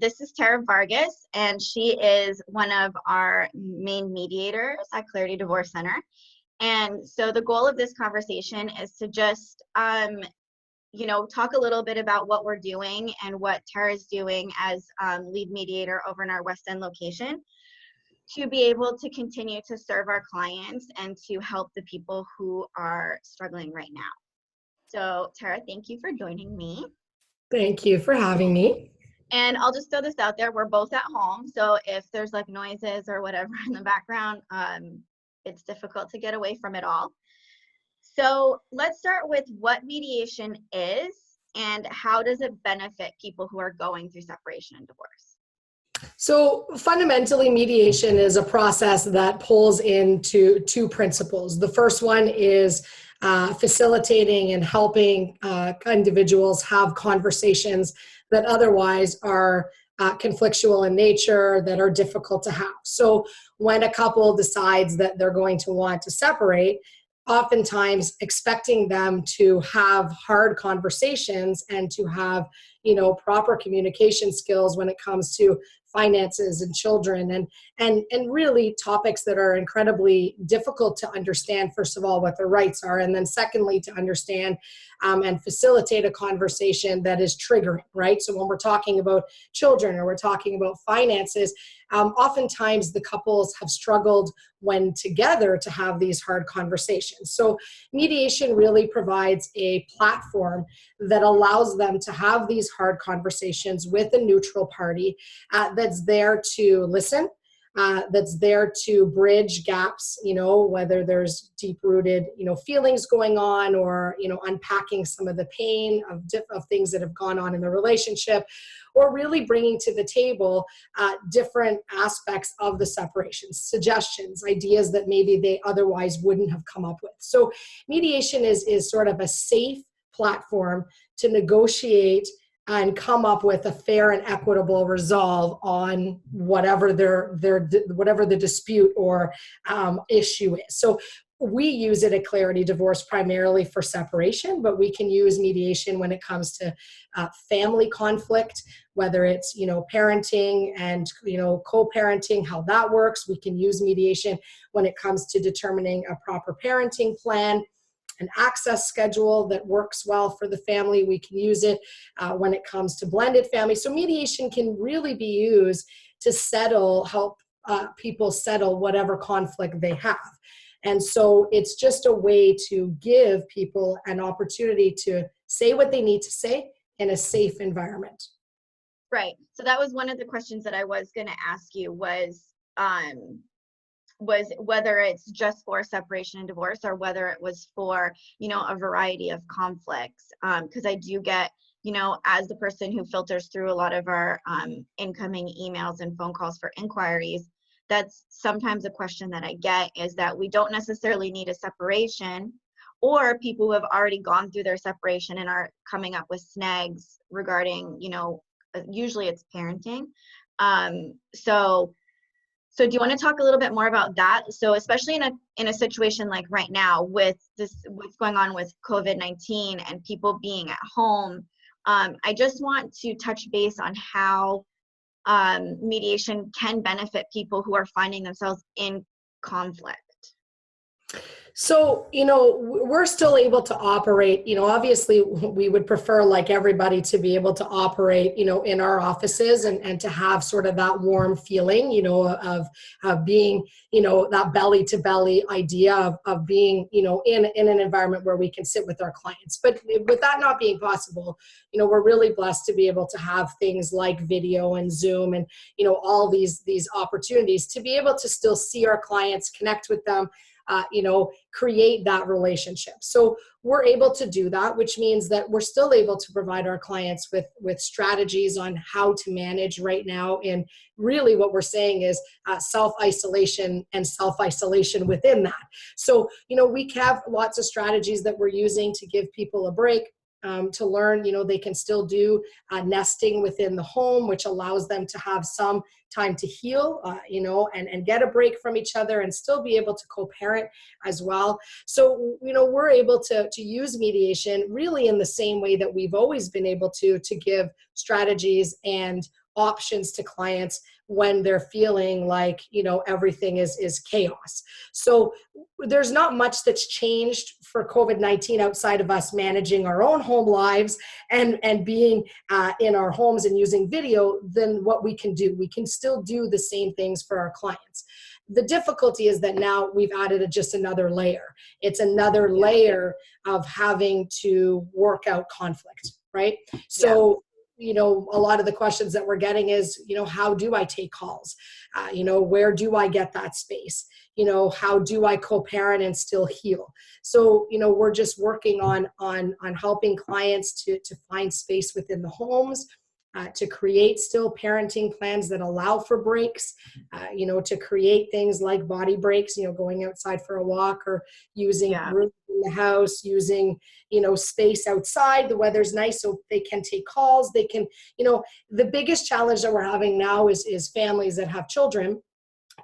This is Tara Vargas, and she is one of our main mediators at Clarity Divorce Center. And so the goal of this conversation is to just, talk a little bit about what we're doing and what Tara's doing as lead mediator over in our West End location, to be able to continue to serve our clients and to help the people who are struggling right now. So Tara, thank you for joining me. Thank you for having me. And I'll just throw this out there. We're both at home. So if there's like noises or whatever in the background, it's difficult to get away from it all. So let's start with what mediation is and how does it benefit people who are going through separation and divorce? So fundamentally, mediation is a process that pulls into two principles. The first one is facilitating and helping individuals have conversations that otherwise are conflictual in nature, that are difficult to have. So when a couple decides that they're going to want to separate, oftentimes expecting them to have hard conversations and to have, proper communication skills when it comes to finances and children and really topics that are incredibly difficult to understand, first of all, what their rights are, and then secondly, to understand and facilitate a conversation that is triggering, right? So when we're talking about children or we're talking about finances, oftentimes the couples have struggled when together to have these hard conversations. So mediation really provides a platform that allows them to have these hard conversations with a neutral party that's there to listen, that's there to bridge gaps, whether there's deep-rooted, feelings going on or, unpacking some of the pain of things that have gone on in the relationship, or really bringing to the table different aspects of the separation, suggestions, ideas that maybe they otherwise wouldn't have come up with. So mediation is sort of a safe platform to negotiate and come up with a fair and equitable resolve on whatever whatever the dispute or issue is. So we use it at Clarity Divorce primarily for separation, but we can use mediation when it comes to family conflict, whether it's, parenting and, co-parenting, how that works. We can use mediation when it comes to determining a proper parenting plan, an access schedule that works well for the family. We can use it when it comes to blended families. So mediation can really be used to help people settle whatever conflict they have. And so it's just a way to give people an opportunity to say what they need to say in a safe environment. Right. So that was one of the questions that I was going to ask you was whether it's just for separation and divorce or whether it was for, a variety of conflicts. Because I do get, as the person who filters through a lot of our incoming emails and phone calls for inquiries, that's sometimes a question that I get, is that we don't necessarily need a separation, or people who have already gone through their separation and are coming up with snags regarding, usually it's parenting. So do you want to talk a little bit more about that? So especially in a situation like right now with what's going on with COVID-19 and people being at home, I just want to touch base on how mediation can benefit people who are finding themselves in conflict. So, we're still able to operate, obviously we would prefer, like everybody, to be able to operate, in our offices and to have sort of that warm feeling, of being, that belly to belly idea of being, in an environment where we can sit with our clients. But with that not being possible, we're really blessed to be able to have things like video and Zoom and, all these opportunities to be able to still see our clients, connect with them, create that relationship. So we're able to do that, which means that we're still able to provide our clients with strategies on how to manage right now. And really what we're saying is self-isolation and self-isolation within that. So, we have lots of strategies that we're using to give people a break. To learn, they can still do nesting within the home, which allows them to have some time to heal, and get a break from each other and still be able to co-parent as well. So, we're able to use mediation really in the same way that we've always been able to give strategies and options to clients when they're feeling like, everything is chaos. So there's not much that's changed for COVID-19 outside of us managing our own home lives and being in our homes and using video than what we can do. We can still do the same things for our clients. The difficulty is that now we've added just another layer. It's another layer of having to work out conflict, right? So, a lot of the questions that we're getting is, how do I take calls? Where do I get that space? How do I co-parent and still heal? So, we're just working on helping clients to find space within the homes, to create still parenting plans that allow for breaks, to create things like body breaks, going outside for a walk or using rooms in the house, using, space outside. The weather's nice, so they can take calls. They can, the biggest challenge that we're having now is families that have children.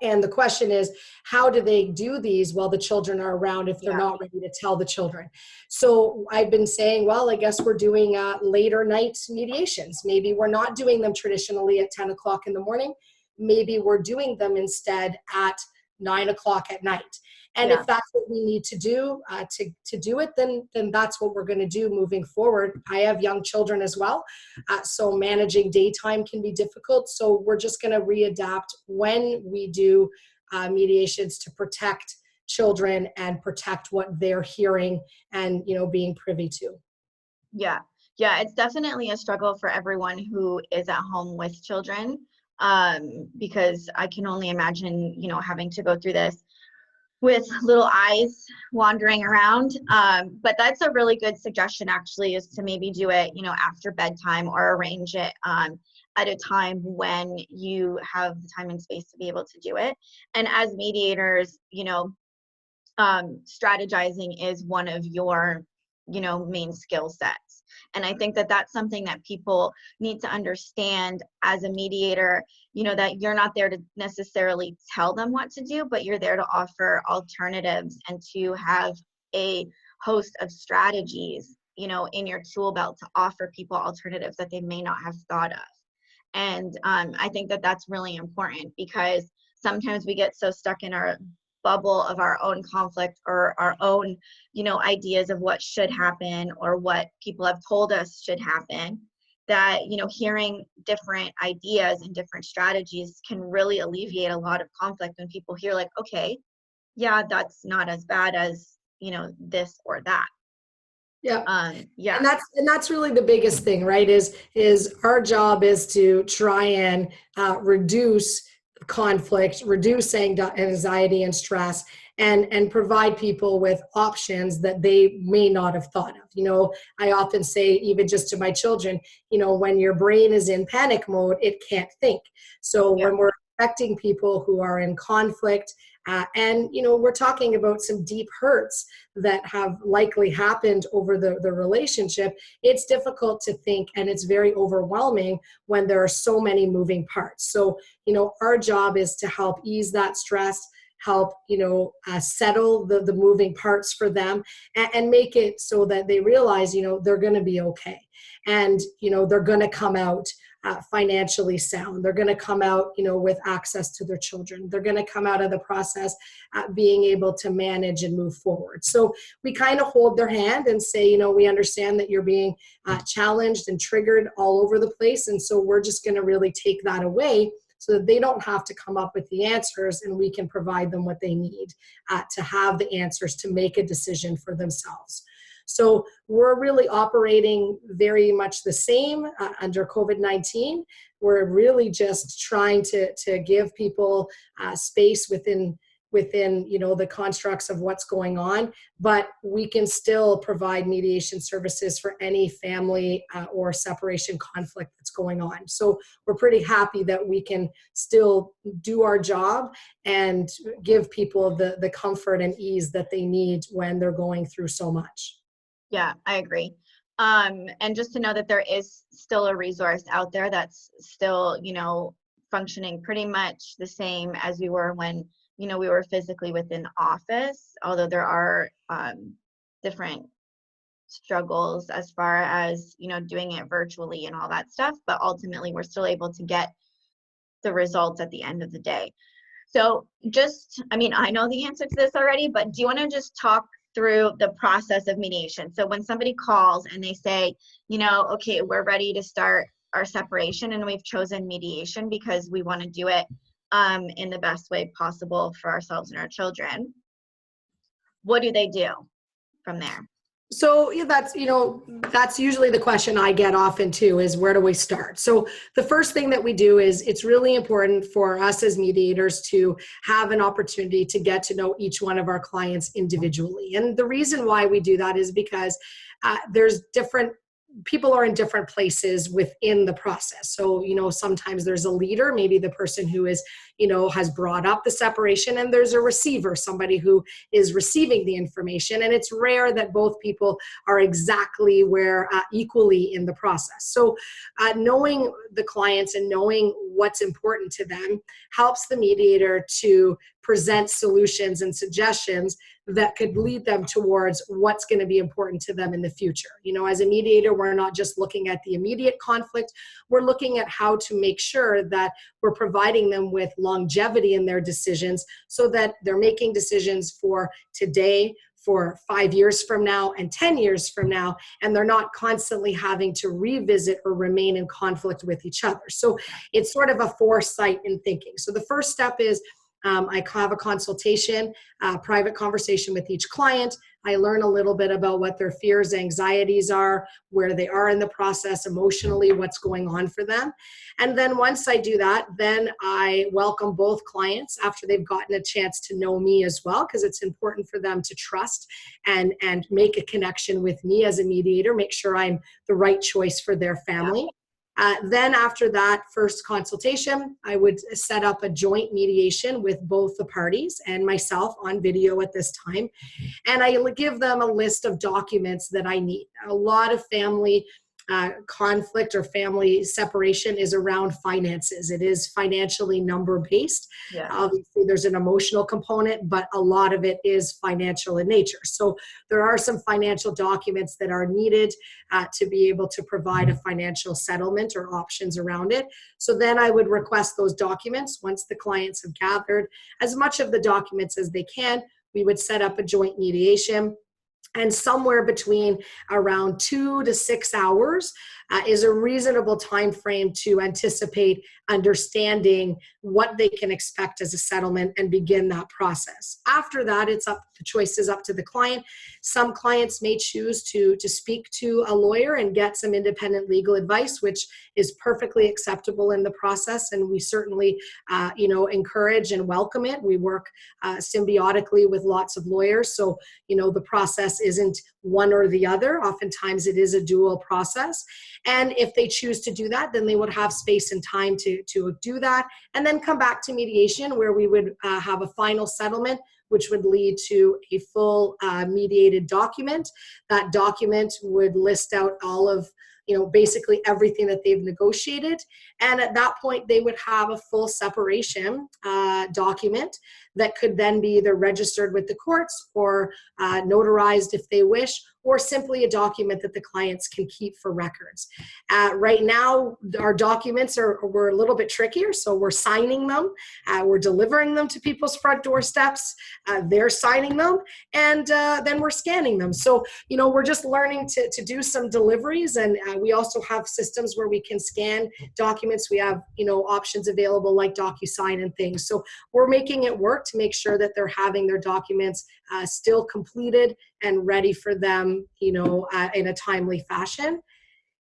And the question is, how do they do these while the children are around if they're not ready to tell the children? So I've been saying, well, I guess we're doing later night mediations. Maybe we're not doing them traditionally at 10 o'clock in the morning. Maybe we're doing them instead at 9 o'clock at night. And if that's what we need to do to do it, then that's what we're going to do moving forward. I have young children as well, so managing daytime can be difficult. So we're just going to readapt when we do mediations to protect children and protect what they're hearing and being privy to. Yeah, it's definitely a struggle for everyone who is at home with children, because I can only imagine, having to go through this with little eyes wandering around. But that's a really good suggestion, actually, is to maybe do it, after bedtime, or arrange it at a time when you have the time and space to be able to do it. And as mediators, strategizing is one of your, main skill sets. And I think that that's something that people need to understand as a mediator, that you're not there to necessarily tell them what to do, but you're there to offer alternatives and to have a host of strategies, in your tool belt to offer people alternatives that they may not have thought of. And I think that that's really important, because sometimes we get so stuck in our bubble of our own conflict or our own, ideas of what should happen or what people have told us should happen, that, hearing different ideas and different strategies can really alleviate a lot of conflict when people hear like, okay, yeah, that's not as bad as, this or that. Yeah. And that's really the biggest thing, right? Is our job is to try and reduce conflict, reduce anxiety and stress, and provide people with options that they may not have thought of. I often say, even just to my children, when your brain is in panic mode, it can't think. So when we're affecting people who are in conflict, and we're talking about some deep hurts that have likely happened over the relationship, it's difficult to think, and it's very overwhelming when there are so many moving parts. So our job is to help ease that stress, help settle the moving parts for them, and make it so that they realize they're going to be okay, and they're going to come out financially sound. They're going to come out, with access to their children. They're going to come out of the process being able to manage and move forward. So we kind of hold their hand and say, we understand that you're being challenged and triggered all over the place. And so we're just going to really take that away so that they don't have to come up with the answers, and we can provide them what they need to have the answers to make a decision for themselves. So we're really operating very much the same under COVID-19. We're really just trying to give people space within the constructs of what's going on, but we can still provide mediation services for any family or separation conflict that's going on. So we're pretty happy that we can still do our job and give people the comfort and ease that they need when they're going through so much. Yeah, I agree. And just to know that there is still a resource out there that's still, functioning pretty much the same as we were when, we were physically within the office, although there are different struggles as far as, you know, doing it virtually and all that stuff, but ultimately we're still able to get the results at the end of the day. So just, I mean, I know the answer to this already, but do you want to just talk through the process of mediation? So when somebody calls and they say, you know, okay, we're ready to start our separation and we've chosen mediation because we want to do it in the best way possible for ourselves and our children, what do they do from there? So yeah, that's usually the question I get often too, is where do we start? So the first thing that we do is, it's really important for us as mediators to have an opportunity to get to know each one of our clients individually. And the reason why we do that is because there's different people are in different places within the process. So, you know, sometimes there's a leader, maybe the person who is, you know, has brought up the separation, and there's a receiver, somebody who is receiving the information. And it's rare that both people are exactly where equally in the process. So knowing the clients and knowing what's important to them helps the mediator to present solutions and suggestions that could lead them towards what's going to be important to them in the future. You know, as a mediator, we're not just looking at the immediate conflict, we're looking at how to make sure that we're providing them with longevity in their decisions so that they're making decisions for today, for 5 years from now, and 10 years from now, and they're not constantly having to revisit or remain in conflict with each other. So it's sort of a foresight in thinking. So the first step is I have a consultation, private conversation with each client. I learn a little bit about what their fears, anxieties are, where they are in the process emotionally, what's going on for them. And then once I do that, then I welcome both clients after they've gotten a chance to know me as well, because it's important for them to trust and make a connection with me as a mediator, make sure I'm the right choice for their family. Then after that first consultation, I would set up a joint mediation with both the parties and myself on video at this time. And I give them a list of documents that I need. A lot of family conflict or family separation is around finances. It is financially number-based. Yeah. Obviously, there's an emotional component, but a lot of it is financial in nature. So there are some financial documents that are needed to be able to provide a financial settlement or options around it. So then I would request those documents. Once the clients have gathered as much of the documents as they can, we would set up a joint mediation. And somewhere between around 2 to 6 hours is a reasonable time frame to anticipate understanding what they can expect as a settlement and begin that process. After that, the choice is up to the client. Some clients may choose to speak to a lawyer and get some independent legal advice, which is perfectly acceptable in the process, and we certainly encourage and welcome it. We work symbiotically with lots of lawyers, so the process isn't one or the other. Oftentimes it is a dual process. And if they choose to do that, then they would have space and time to do that, and then come back to mediation, where we would have a final settlement, which would lead to a full mediated document. That document would list out all of basically everything that they've negotiated. And at that point, they would have a full separation document that could then be either registered with the courts or notarized if they wish, or simply a document that the clients can keep for records. Right now, our documents we're a little bit trickier, so we're signing them, we're delivering them to people's front doorsteps, they're signing them, and then we're scanning them. So, we're just learning to do some deliveries, and we also have systems where we can scan documents. We have, options available like DocuSign and things. So we're making it work to make sure that they're having their documents still completed and ready for them, in a timely fashion.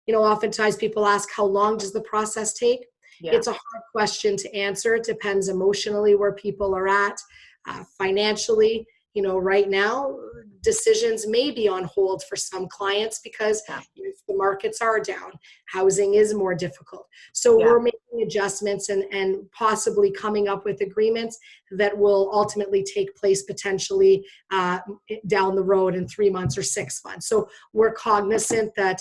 Oftentimes people ask, how long does the process take? Yeah. It's a hard question to answer. It depends emotionally where people are at, financially. Right now, decisions may be on hold for some clients because the markets are down. Housing is more difficult. So we're making adjustments and possibly coming up with agreements that will ultimately take place potentially down the road in 3 months or 6 months. So we're cognizant that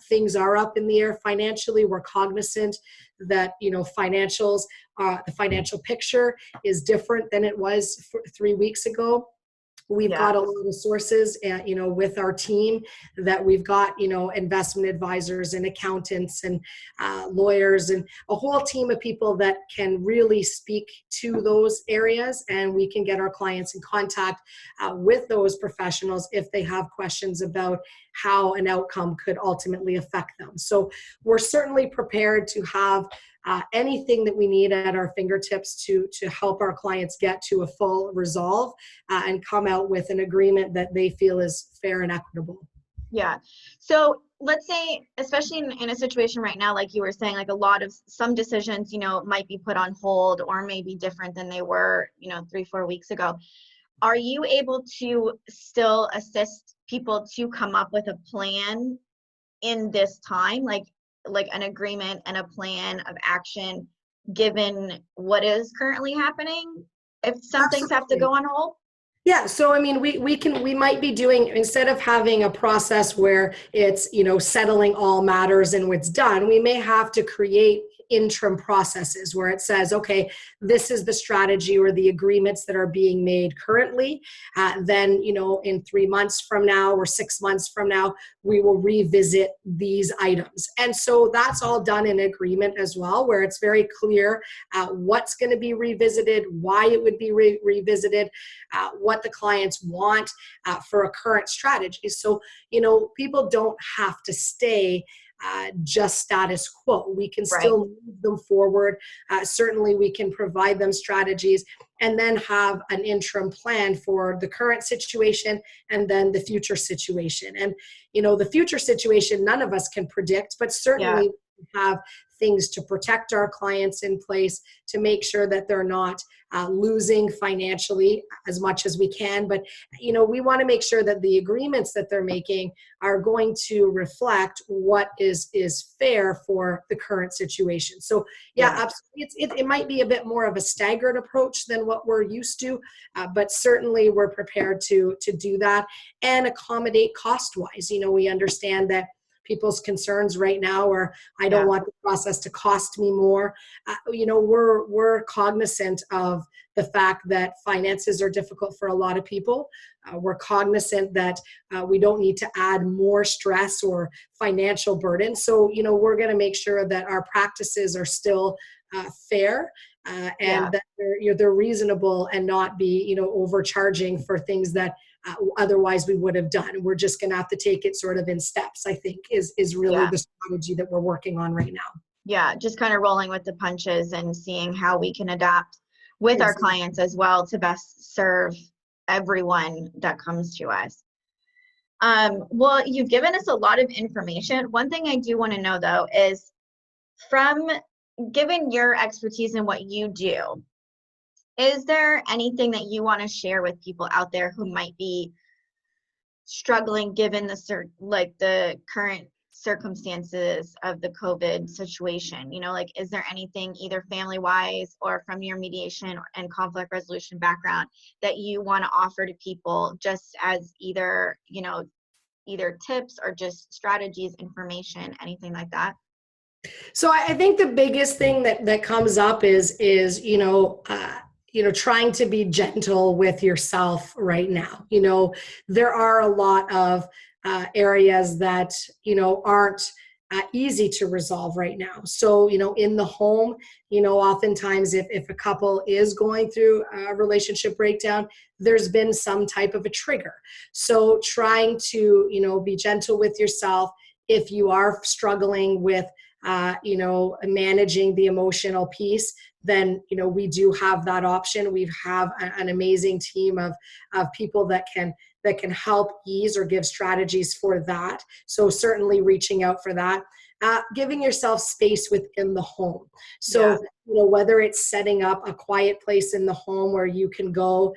things are up in the air financially. We're cognizant that, financials, the financial picture is different than it was 3 weeks ago. We've got a lot of sources, with our team that we've got, investment advisors and accountants and lawyers and a whole team of people that can really speak to those areas. And we can get our clients in contact with those professionals if they have questions about how an outcome could ultimately affect them. So we're certainly prepared to have anything that we need at our fingertips to help our clients get to a full resolve and come out with an agreement that they feel is fair and equitable. Yeah. So let's say, especially in a situation right now, like you were saying, like some decisions, might be put on hold or maybe different than they were, 3-4 weeks ago. Are you able to still assist people to come up with a plan in this time, like an agreement and a plan of action, given what is currently happening, if some things have to go on hold? Yeah, so I mean, we might be doing, instead of having a process where it's, settling all matters and it's done, we may have to create interim processes where it says, okay, this is the strategy or the agreements that are being made currently. Then, in 3 months from now or 6 months from now, we will revisit these items. And so that's all done in agreement as well, where it's very clear what's going to be revisited, why it would be revisited, what the clients want for a current strategy. So, people don't have to stay just status quo. We can still move them forward. Certainly we can provide them strategies and then have an interim plan for the current situation and then the future situation. And, the future situation, none of us can predict, but certainly we have things to protect our clients in place to make sure that they're not losing financially as much as we can. But, we want to make sure that the agreements that they're making are going to reflect what is fair for the current situation. So absolutely, it might be a bit more of a staggered approach than what we're used to, but certainly we're prepared to do that and accommodate cost-wise. We understand that people's concerns right now are, I don't want the process to cost me more. We're cognizant of the fact that finances are difficult for a lot of people. We're cognizant that we don't need to add more stress or financial burden. So, we're going to make sure that our practices are still fair and that they're reasonable and not be, overcharging for things that otherwise we would have done. We're just going to have to take it sort of in steps, I think, is really the strategy that we're working on right now. Yeah, just kind of rolling with the punches and seeing how we can adapt with our clients as well to best serve everyone that comes to us. Well, you've given us a lot of information. One thing I do want to know, though, is given your expertise in what you do, is there anything that you want to share with people out there who might be struggling given the current circumstances of the COVID situation? Is there anything either family-wise or from your mediation and conflict resolution background that you want to offer to people just as either tips or just strategies, information, anything like that? So I think the biggest thing that comes up is trying to be gentle with yourself right now. There are a lot of areas that, aren't easy to resolve right now. So, in the home, oftentimes if a couple is going through a relationship breakdown, there's been some type of a trigger. So trying to, be gentle with yourself. If you are struggling with managing the emotional piece, then, we do have that option. We have an amazing team of people that can help ease or give strategies for that. So certainly reaching out for that. Giving yourself space within the home. So, whether it's setting up a quiet place in the home where you can go,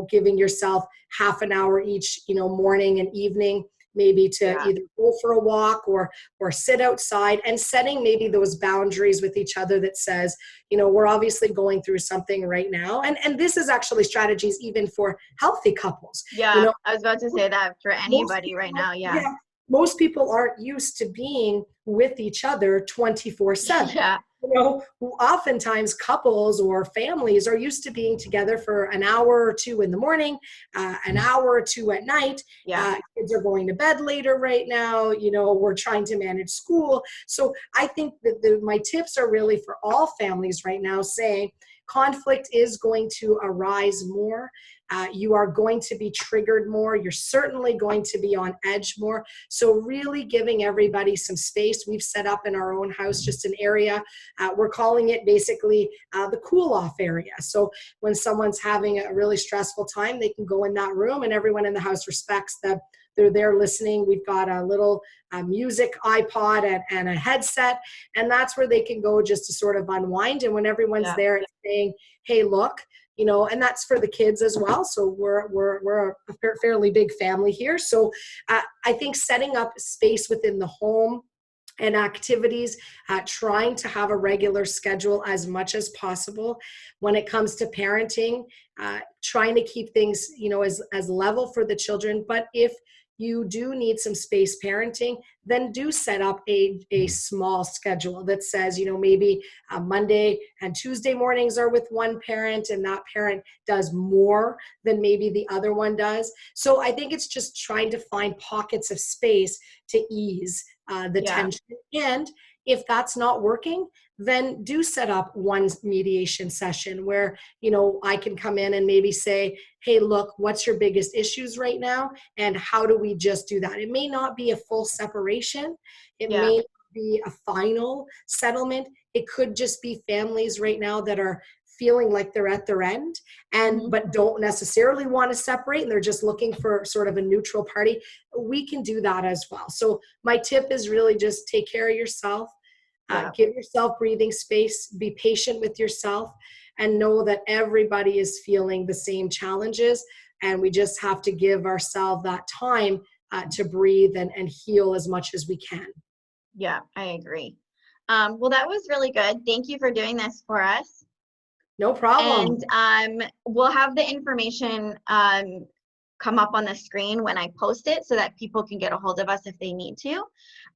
giving yourself half an hour each, morning and evening, maybe to either go for a walk or sit outside, and setting maybe those boundaries with each other that says, we're obviously going through something right now. And this is actually strategies even for healthy couples. Yeah, I was about to say that for anybody right now. Yeah. Most people aren't used to being with each other 24/7. Oftentimes couples or families are used to being together for an hour or two in the morning, an hour or two at night. Yeah. Kids are going to bed later right now. We're trying to manage school. So I think that my tips are really for all families right now, saying conflict is going to arise more. You are going to be triggered more. You're certainly going to be on edge more. So really giving everybody some space. We've set up in our own house just an area. We're calling it basically the cool off area. So when someone's having a really stressful time, they can go in that room and everyone in the house respects that they're there listening. We've got a little music iPod and a headset, and that's where they can go just to sort of unwind. And when everyone's there, it's saying, hey, look, and that's for the kids as well. So we're a fairly big family here. So I think setting up space within the home and activities, trying to have a regular schedule as much as possible. When it comes to parenting, trying to keep things, as level for the children. But if you do need some space parenting, then do set up a small schedule that says, maybe Monday and Tuesday mornings are with one parent and that parent does more than maybe the other one does. So I think it's just trying to find pockets of space to ease the tension. And if that's not working, then do set up one mediation session where, I can come in and maybe say, hey, look, what's your biggest issues right now? And how do we just do that? It may not be a full separation. It may not be a final settlement. It could just be families right now that are feeling like they're at their end but don't necessarily want to separate and they're just looking for sort of a neutral party. We can do that as well. So my tip is really just take care of yourself, give yourself breathing space, be patient with yourself, and know that everybody is feeling the same challenges. And we just have to give ourselves that time to breathe and heal as much as we can. Yeah, I agree. Well, that was really good. Thank you for doing this for us. No problem. And we'll have the information come up on the screen when I post it so that people can get a hold of us if they need to.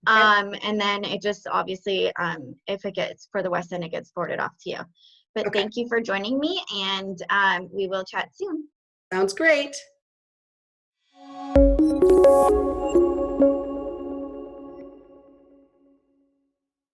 And then it just obviously, if it gets for the West End, it gets forwarded off to you. But thank you for joining me, and we will chat soon. Sounds great.